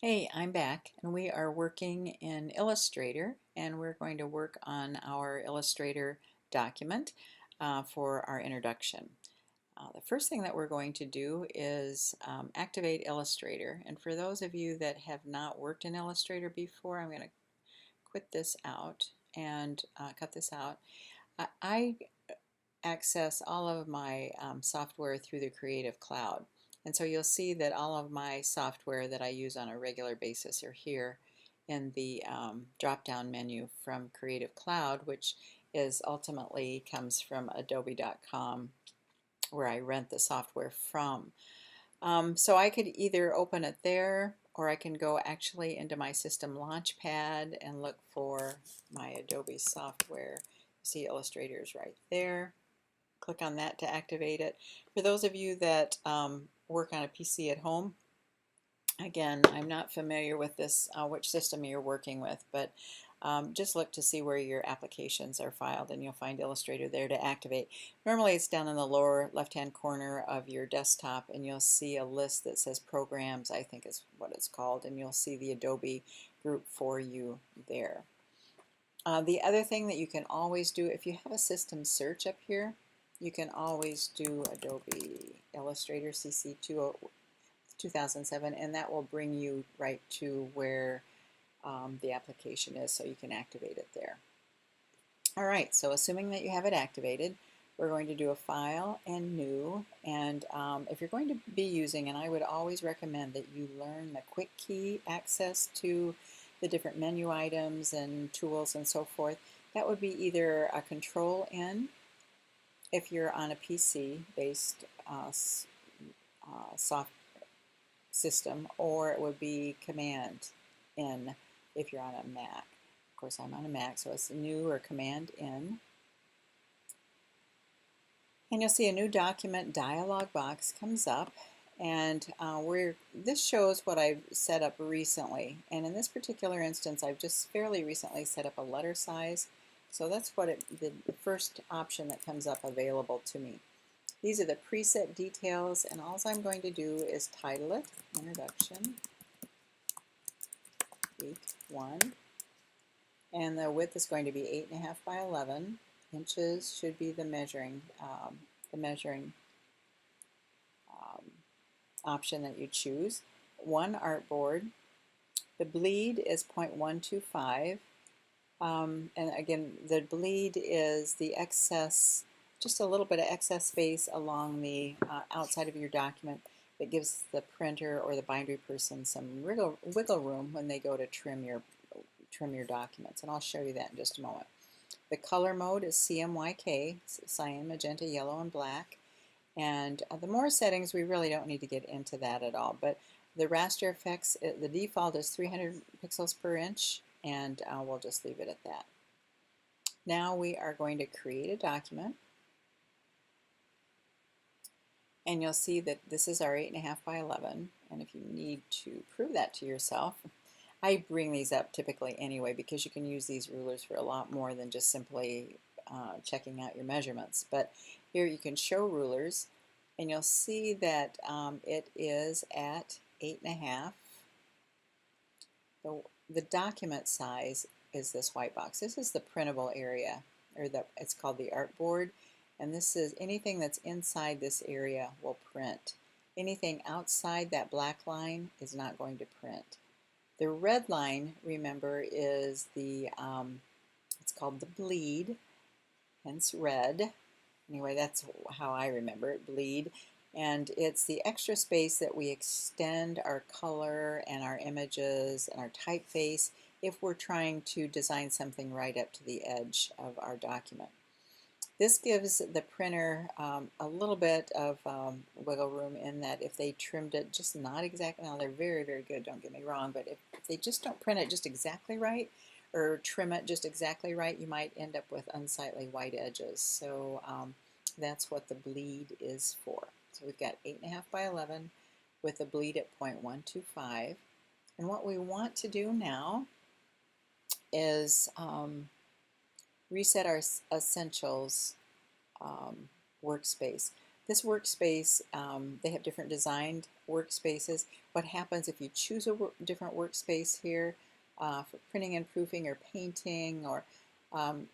Hey, I'm back and we are working in Illustrator and we're going to work on our Illustrator document for our introduction. The first thing that we're going to do is activate Illustrator, and for those of you that have not worked in Illustrator before, I'm going to quit this out and cut this out. I access all of my software through the Creative Cloud. And so you'll see that all of my software that I use on a regular basis are here in the drop-down menu from Creative Cloud, which is ultimately comes from adobe.com, where I rent the software from. So I could either open it there, or I can go actually into my System Launchpad and look for my Adobe software. You see Illustrator's right there. Click on that to activate it. For those of you that work on a PC at home, again, I'm not familiar with this, which system you're working with, but just look to see where your applications are filed and you'll find Illustrator there to activate. Normally it's down in the lower left-hand corner of your desktop and you'll see a list that says Programs, I think is what it's called, and you'll see the Adobe group for you there. The other thing that you can always do, if you have a system search up here, you can always do Adobe Illustrator CC 2007, and that will bring you right to where the application is, so you can activate it there. All right, so assuming that you have it activated, we're going to do a File and New, and if you're going to be using, and I would always recommend that you learn the quick key access to the different menu items and tools and so forth. That would be either a Control N if you're on a PC based soft system, or it would be Command N if you're on a Mac. Of course, I'm on a Mac, so it's New or Command N. And you'll see a new document dialog box comes up, and this shows what I've set up recently. And in this particular instance, I've just fairly recently set up a letter size. So that's what the first option that comes up available to me. These are the preset details, and all I'm going to do is title it Introduction Week 1. And the width is going to be 8.5 by 11 inches. Should be the measuring option that you choose. One artboard. The bleed is 0.125. And again, the bleed is the excess, just a little bit of excess space along the outside of your document that gives the printer or the bindery person some wiggle room when they go to trim your documents, and I'll show you that in just a moment. The color mode is CMYK, cyan, magenta, yellow, and black. And the more settings, we really don't need to get into that at all. But the raster effects, the default is 300 pixels per inch, and we'll just leave it at that. Now we are going to create a document. And you'll see that this is our 8.5 by 11. And if you need to prove that to yourself, I bring these up typically anyway, because you can use these rulers for a lot more than just simply checking out your measurements. But here you can show rulers, and you'll see that it is at 8.5. The document size is this white box. This is the printable area, or it's called the artboard, and this is anything that's inside this area will print. Anything outside that black line is not going to print. The red line, remember, is the, it's called the bleed, hence red. Anyway, that's how I remember it, bleed. And it's the extra space that we extend our color and our images and our typeface if we're trying to design something right up to the edge of our document. This gives the printer a little bit of wiggle room in that if they trimmed it just not exactly, now they're very, very good, don't get me wrong, but if they just don't print it just exactly right or trim it just exactly right, you might end up with unsightly white edges. So that's what the bleed is for. So we've got 8.5 by 11 with a bleed at 0.125. And what we want to do now is reset our Essentials workspace. This workspace, they have different designed workspaces. What happens if you choose a different workspace here for printing and proofing or painting, or um,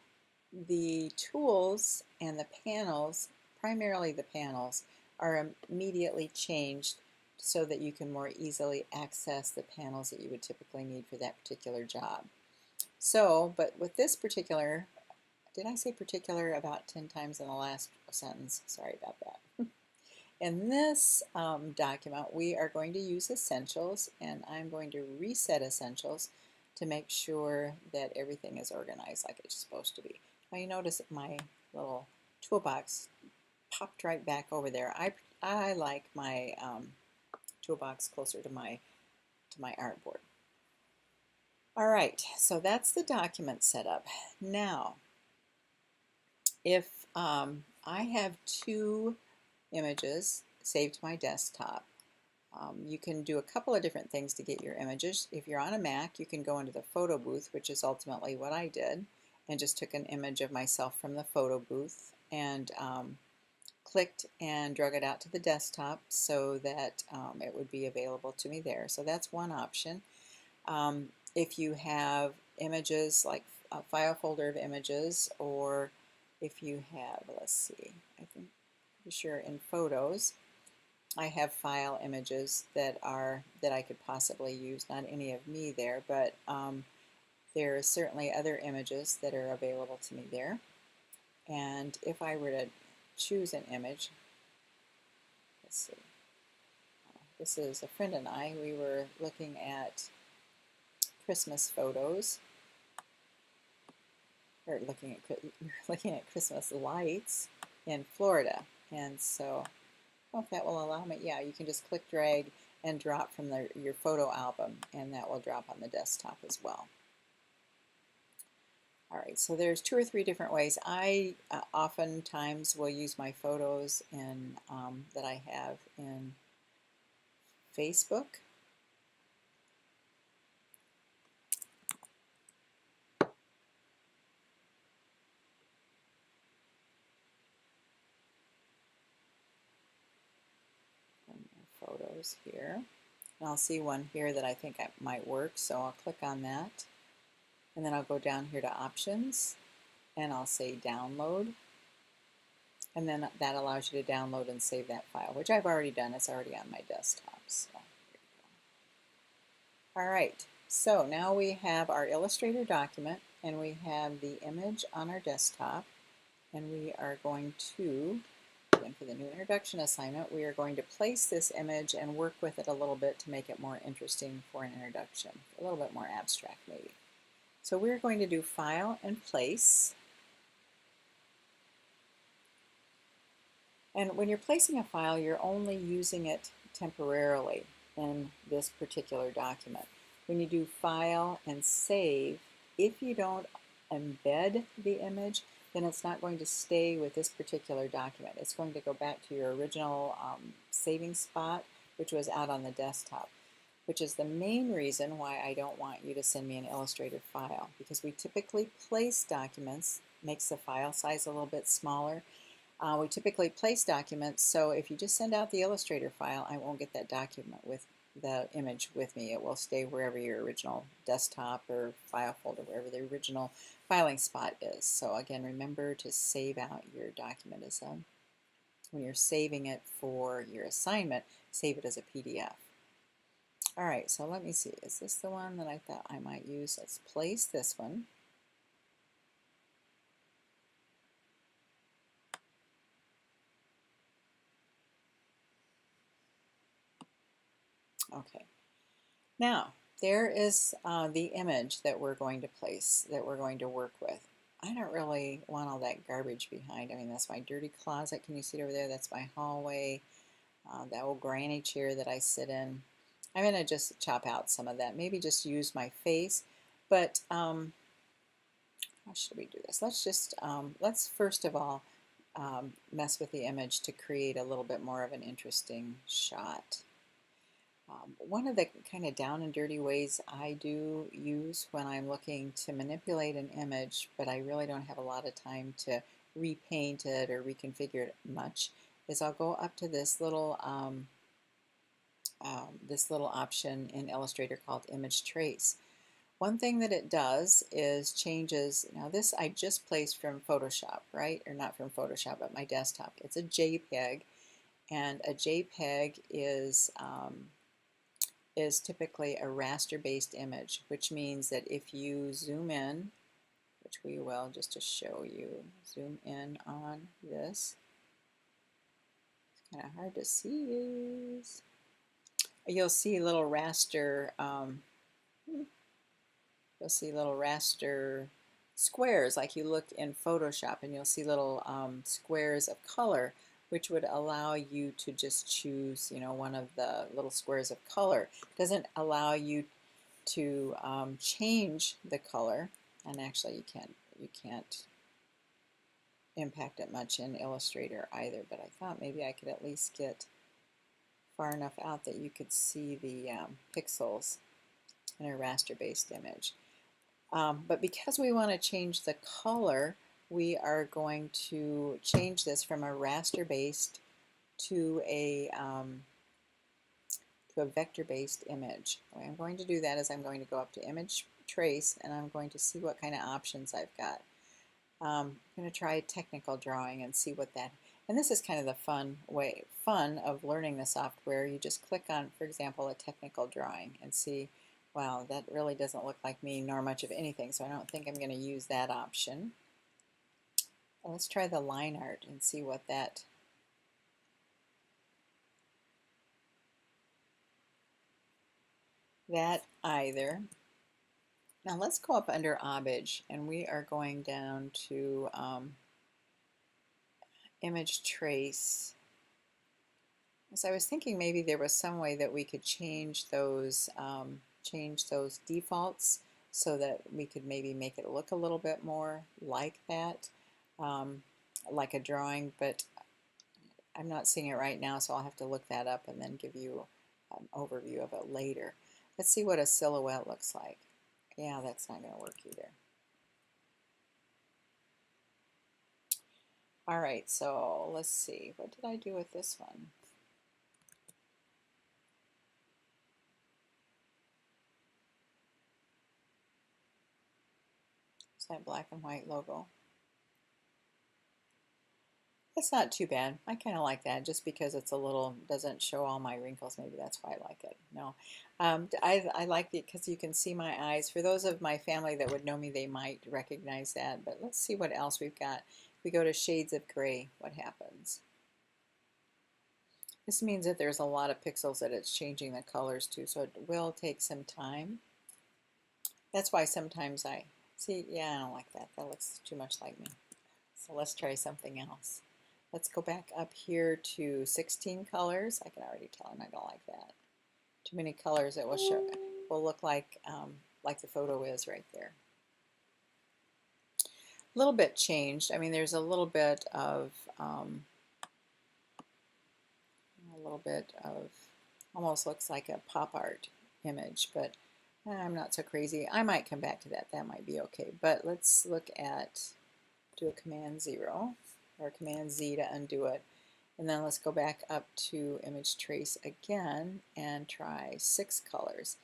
the tools and the panels, primarily the panels, are immediately changed so that you can more easily access the panels that you would typically need for that particular job. So, but with this particular, did I say particular about 10 times in the last sentence? Sorry about that. In this document, we are going to use essentials, and I'm going to reset essentials to make sure that everything is organized like it's supposed to be. Now you notice that my little toolbox popped right back over there. I like my toolbox closer to my artboard. All right, so that's the document setup. Now, if I have two images saved to my desktop, you can do a couple of different things to get your images. If you're on a Mac, you can go into the photo booth, which is ultimately what I did, and just took an image of myself from the photo booth and clicked and drug it out to the desktop so that it would be available to me there. So that's one option. If you have images like a file folder of images, or if you have, let's see, I think pretty sure in photos I have file images that I could possibly use. Not any of me there, but there are certainly other images that are available to me there. And if I were to choose an image, let's see, this is a friend and I. We were looking at Christmas photos, or looking at Christmas lights in Florida, and so I don't know if that will allow me. Yeah, you can just click, drag, and drop from your photo album, and that will drop on the desktop as well. All right, so there's 2 or 3 different ways. I oftentimes will use my photos in that I have in Facebook. Photos here. And I'll see one here that I think might work, so I'll click on that. And then I'll go down here to options, and I'll say download. And then that allows you to download and save that file, which I've already done. It's already on my desktop. So there you go. All right, so now we have our Illustrator document, and we have the image on our desktop, and we are going to, again for the new introduction assignment, we are going to place this image and work with it a little bit to make it more interesting for an introduction, a little bit more abstract maybe. So we're going to do File and Place. And when you're placing a file, you're only using it temporarily in this particular document. When you do File and Save, if you don't embed the image, then it's not going to stay with this particular document. It's going to go back to your original saving spot, which was out on the desktop, which is the main reason why I don't want you to send me an Illustrator file, because we typically place documents, makes the file size a little bit smaller. We typically place documents, so if you just send out the Illustrator file, I won't get that document with the image with me. It will stay wherever your original desktop or file folder, wherever the original filing spot is. So again, remember to save out your document as when you're saving it for your assignment, save it as a PDF. All right, so let me see. Is this the one that I thought I might use? Let's place this one. Okay. Now, there is the image that we're going to place, that we're going to work with. I don't really want all that garbage behind. I mean, that's my dirty closet. Can you see it over there? That's my hallway. That old granny chair that I sit in. I'm going to just chop out some of that. Maybe just use my face. But how should we do this? Let's first of all mess with the image to create a little bit more of an interesting shot. One of the kind of down and dirty ways I do use when I'm looking to manipulate an image, but I really don't have a lot of time to repaint it or reconfigure it much, is I'll go up to this little option in Illustrator called Image Trace. One thing that it does is changes, now this I just placed from Photoshop, right? Or not from Photoshop, but my desktop. It's a JPEG, and a JPEG is typically a raster-based image, which means that if you zoom in, which we will just to show you, zoom in on this. It's kind of hard to see. You'll see little raster. You'll see little raster squares, like you look in Photoshop, and you'll see little squares of color, which would allow you to just choose, one of the little squares of color. It doesn't allow you to change the color, and actually you can't impact it much in Illustrator either, but I thought maybe I could at least get far enough out that you could see the pixels in a raster-based image. But because we want to change the color, we are going to change this from a raster-based to a vector-based image. The way I'm going to do that is I'm going to go up to Image Trace, and I'm going to see what kind of options I've got. I'm going to try technical drawing and see what that, and this is kind of the fun of learning the software. You just click on, for example, a technical drawing and see, wow, that really doesn't look like me nor much of anything, so I don't think I'm going to use that option. Well, let's try the line art and see what that either. Now let's go up under Obage, and we are going down to Image Trace. So I was thinking maybe there was some way that we could change those defaults so that we could maybe make it look a little bit more like that, like a drawing, but I'm not seeing it right now, so I'll have to look that up and then give you an overview of it later. Let's see what a silhouette looks like. Yeah, that's not going to work either. All right, so let's see. What did I do with this one? Is that black and white logo? That's not too bad. I kind of like that just because it's a little, doesn't show all my wrinkles. Maybe that's why I like it. No, I like it because you can see my eyes. For those of my family that would know me, they might recognize that. But let's see what else we've got. If we go to shades of gray, what happens? This means that there's a lot of pixels that it's changing the colors to, so it will take some time. That's why sometimes I see, yeah, I don't like that. That looks too much like me. So let's try something else. Let's go back up here to 16 colors. I can already tell I'm not going to like that. Too many colors, it will look like the photo is right there. A little bit changed. I mean, there's a little bit of almost looks like a pop art image, but I'm not so crazy. I might come back to that. That might be okay. But let's look at, do a Command-0 or Command-Z to undo it. And then let's go back up to Image Trace again and try 6 colors.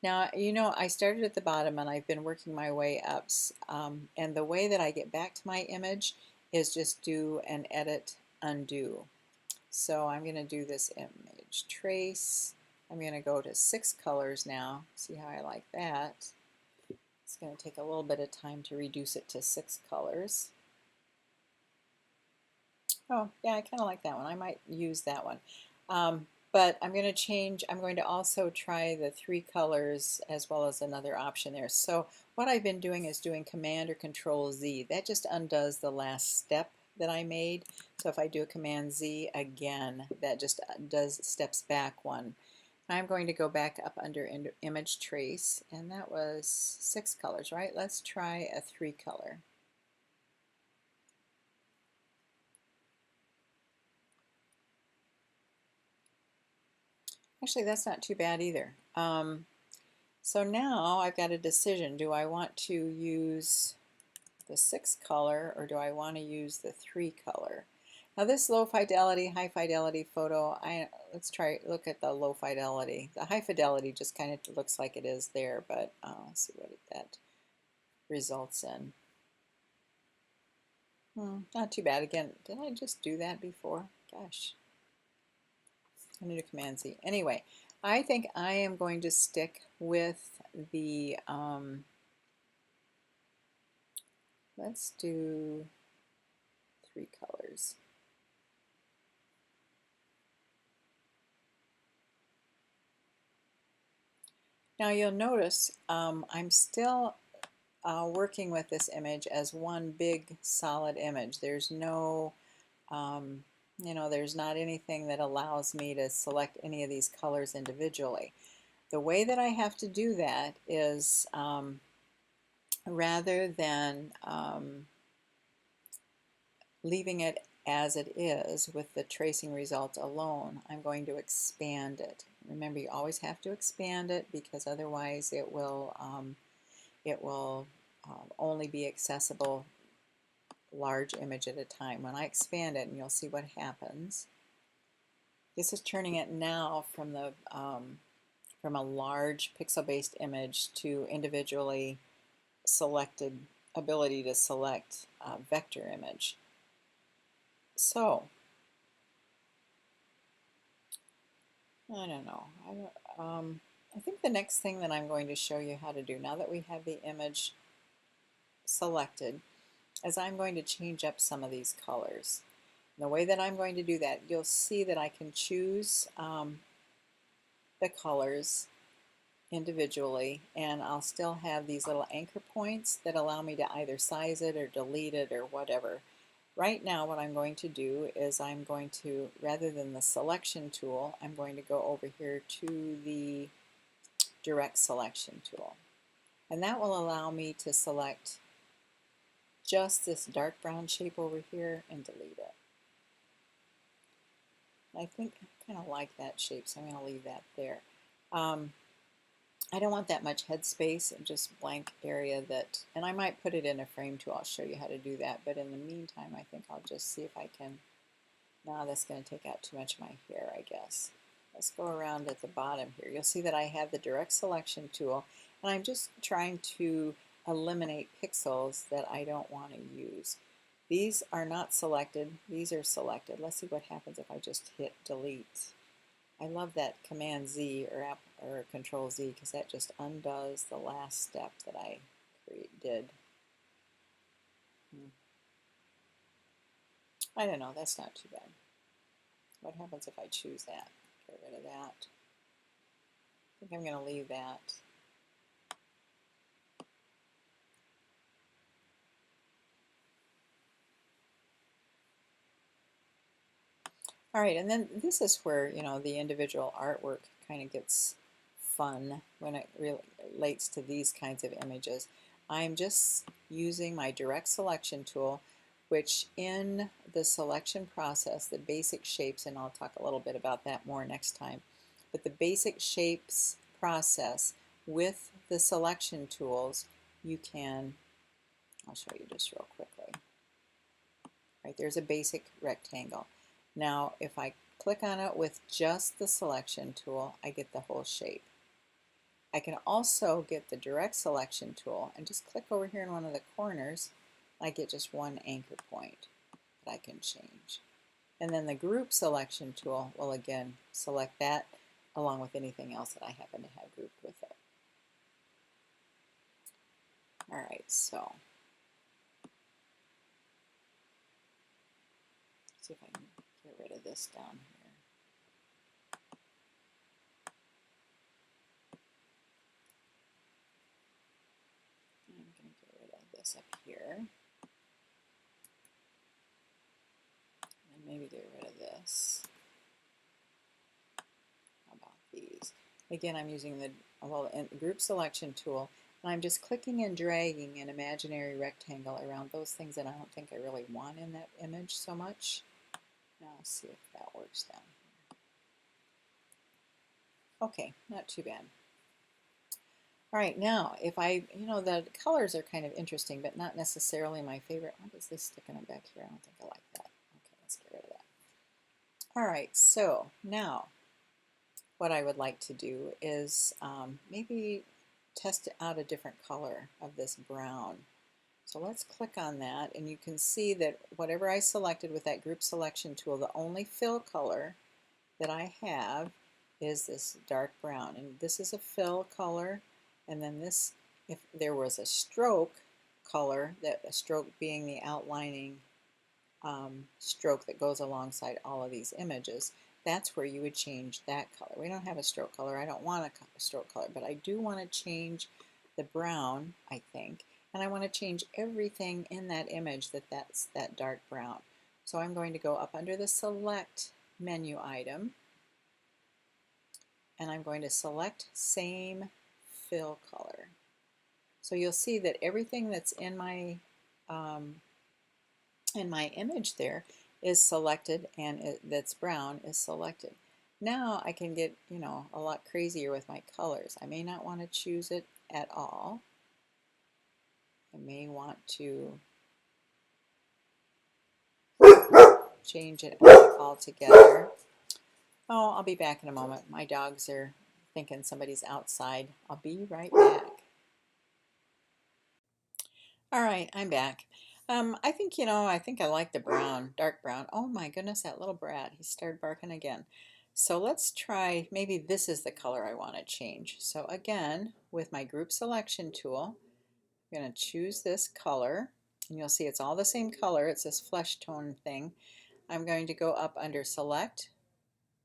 Now, I started at the bottom and I've been working my way up. And the way that I get back to my image is just do an Edit, Undo. So I'm going to do this Image Trace. I'm going to go to 6 colors now. See how I like that. It's going to take a little bit of time to reduce it to 6 colors. Oh, yeah, I kind of like that one. I might use that one. But I'm going to change, I'm going to also try the 3 colors as well as another option there. So what I've been doing is doing Command or Control Z. That just undoes the last step that I made. So if I do a Command Z again, that just steps back one. I'm going to go back up under Image Trace, and that was 6 colors, right? Let's try a 3 color. Actually, that's not too bad either. So now I've got a decision. Do I want to use the 6 color or do I want to use the 3 color? Now this low fidelity, high fidelity photo, let's try look at the low fidelity. The high fidelity just kind of looks like it is there, but let's see what that results in. Not too bad. Again, did I just do that before? Gosh, I'm going to do Command Z. Anyway, I think I am going to stick with the, let's do 3 colors. Now you'll notice I'm still working with this image as one big solid image. There's no, there's not anything that allows me to select any of these colors individually. The way that I have to do that is rather than leaving it as it is with the tracing result alone, I'm going to expand it. Remember, you always have to expand it because otherwise it will only be accessible large image at a time. When I expand it, and you'll see what happens. This is turning it now from the from a large pixel-based image to individually selected ability to select vector image. So I don't know. I think the next thing that I'm going to show you how to do now that we have the image selected is I'm going to change up some of these colors. And the way that I'm going to do that, you'll see that I can choose the colors individually, and I'll still have these little anchor points that allow me to either size it or delete it or whatever. Right now what I'm going to do is I'm going to, rather than the selection tool, I'm going to go over here to the direct selection tool. And that will allow me to select just this dark brown shape over here and delete it. I think I kind of like that shape, so I'm going to leave that there. I don't want that much head space and just blank area that, and I might put it in a frame too. I'll show you how to do that, but in the meantime I think I'll just see if I can. Now that's going to take out too much of my hair, I guess. Let's go around at the bottom here. You'll see that I have the direct selection tool, and I'm just trying to eliminate pixels that I don't want to use. These are not selected, these are selected. Let's see what happens if I just hit delete. I love that Command Z or Control Z because that just undoes the last step that I did. I don't know, that's not too bad. What happens if I choose that? Get rid of that. I think I'm going to leave that. All right, and then this is where, the individual artwork kind of gets fun when it relates to these kinds of images. I'm just using my direct selection tool, which in the selection process, the basic shapes, and I'll talk a little bit about that more next time, but the basic shapes process with the selection tools, you can, I'll show you just real quickly. Right, there's a basic rectangle. Now, if I click on it with just the selection tool, I get the whole shape. I can also get the direct selection tool and just click over here in one of the corners. I get just one anchor point that I can change. And then the group selection tool will again select that along with anything else that I happen to have grouped with it. All right, so let's see if I can get rid of this down here. I'm going to get rid of this up here. And maybe get rid of this. How about these? Again, I'm using the group selection tool, and I'm just clicking and dragging an imaginary rectangle around those things that I don't think I really want in that image so much. Now let's see if that works down here. Okay, not too bad. All right, now if the colors are kind of interesting, but not necessarily my favorite. What is this sticking up back here? I don't think I like that. Okay, let's get rid of All right, so now what I would like to do is maybe test out a different color of this brown. So let's click on that, and you can see that whatever I selected with that group selection tool, the only fill color that I have is this dark brown, and this is a fill color. And then this, if there was a stroke color, that a stroke being the outlining stroke that goes alongside all of these images, that's where you would change that color. We don't have a stroke color. I don't want a stroke color, but I do want to change the brown, I think, and I want to change everything in that image that's that dark brown. So I'm going to go up under the select menu item, and I'm going to select same fill color. So you'll see that everything that's in my image there is selected, and that's brown is selected. Now I can get, you know, a lot crazier with my colors. I may not want to choose it at all. I may want to change it altogether. Oh, I'll be back in a moment. My dogs are thinking somebody's outside. I'll be right back. All right, I'm back. I think, you know, I think I like the brown, dark brown. Oh my goodness, that little brat, he started barking again. So let's try, maybe this is the color I want to change. So again, with my group selection tool, I'm going to choose this color, and you'll see it's all the same color. It's this flesh tone thing. I'm going to go up under select,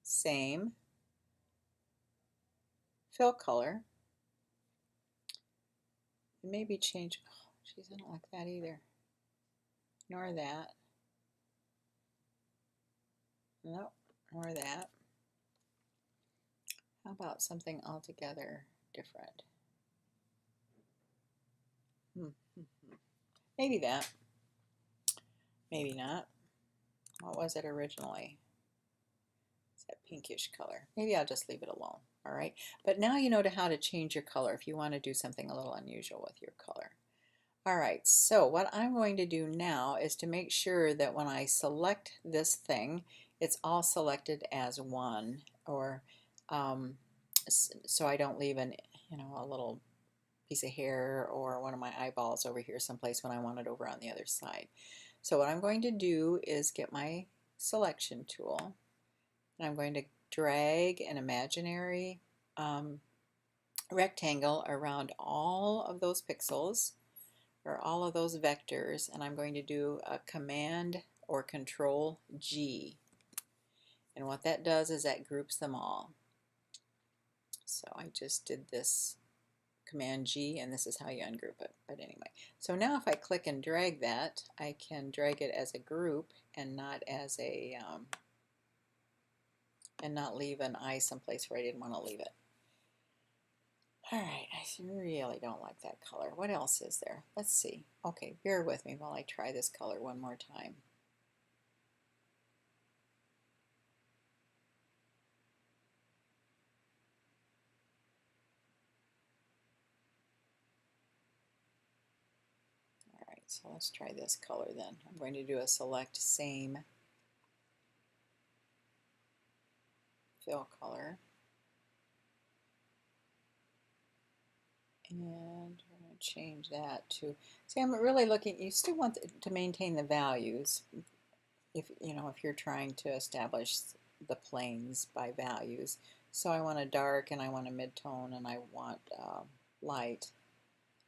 same, fill color, and maybe change, oh, geez, I don't like that either. Nor that. Nope, nor that. How about something altogether different? Maybe that. Maybe not. What was it originally? It's that pinkish color. Maybe I'll just leave it alone. All right. But now you know how to change your color if you want to do something a little unusual with your color. All right. So what I'm going to do now is to make sure that when I select this thing, it's all selected as one, or so I don't leave an, you know, a little piece of hair or one of my eyeballs over here someplace when I want it over on the other side. So what I'm going to do is get my selection tool, and I'm going to drag an imaginary rectangle around all of those pixels, or all of those vectors, and I'm going to do a Command or Control G. And what that does is that groups them all. So I just did this Command G, and this is how you ungroup it. But anyway, so now if I click and drag that, I can drag it as a group and not as a and not leave an eye someplace where I didn't want to leave it. All right, I really don't like that color. What else is there? Let's see. Okay, bear with me while I try this color one more time. All right, so let's try this color then. I'm going to do a select same fill color. And we're going to change that to, see, I'm really looking, you still want to maintain the values if, you know, if you're trying to establish the planes by values. So I want a dark, and I want a mid-tone, and I want light.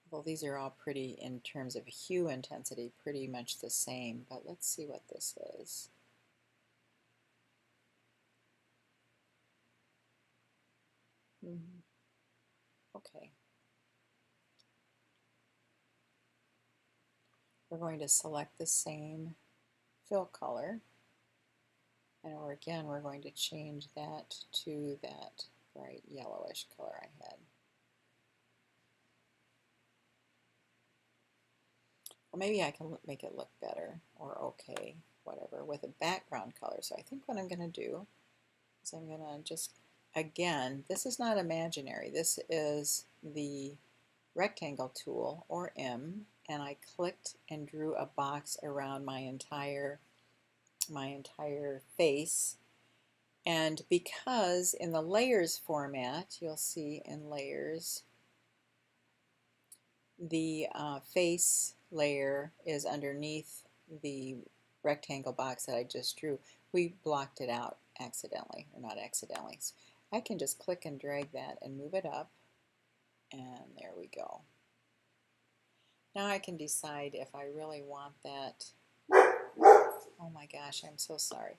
Well, these are all pretty, in terms of hue intensity, pretty much the same, but let's see what this is. Okay. We're going to select the same fill color, and again we're going to change that to that bright yellowish color I had. Or maybe I can make it look better, or okay, whatever, with a background color. So I think what I'm going to do is I'm going to just, again, this is not imaginary. This is the rectangle tool, or M, and I clicked and drew a box around my entire face. And because in the layers format, you'll see in layers, the face layer is underneath the rectangle box that I just drew. We blocked it out accidentally, or not accidentally. So I can just click and drag that and move it up, and there we go. Now I can decide if I really want that, oh my gosh, I'm so sorry,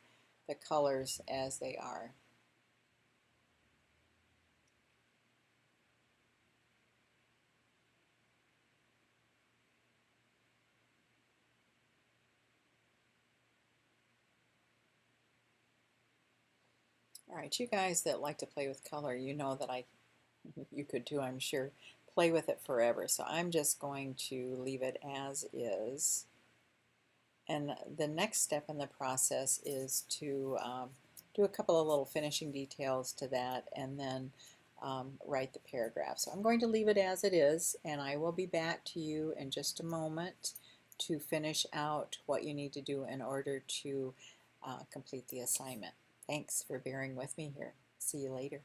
the colors as they are. All right, you guys that like to play with color, you know that you could too, I'm sure, play with it forever. So I'm just going to leave it as is. And the next step in the process is to do a couple of little finishing details to that and then write the paragraph. So I'm going to leave it as it is, and I will be back to you in just a moment to finish out what you need to do in order to complete the assignment. Thanks for bearing with me here. See you later.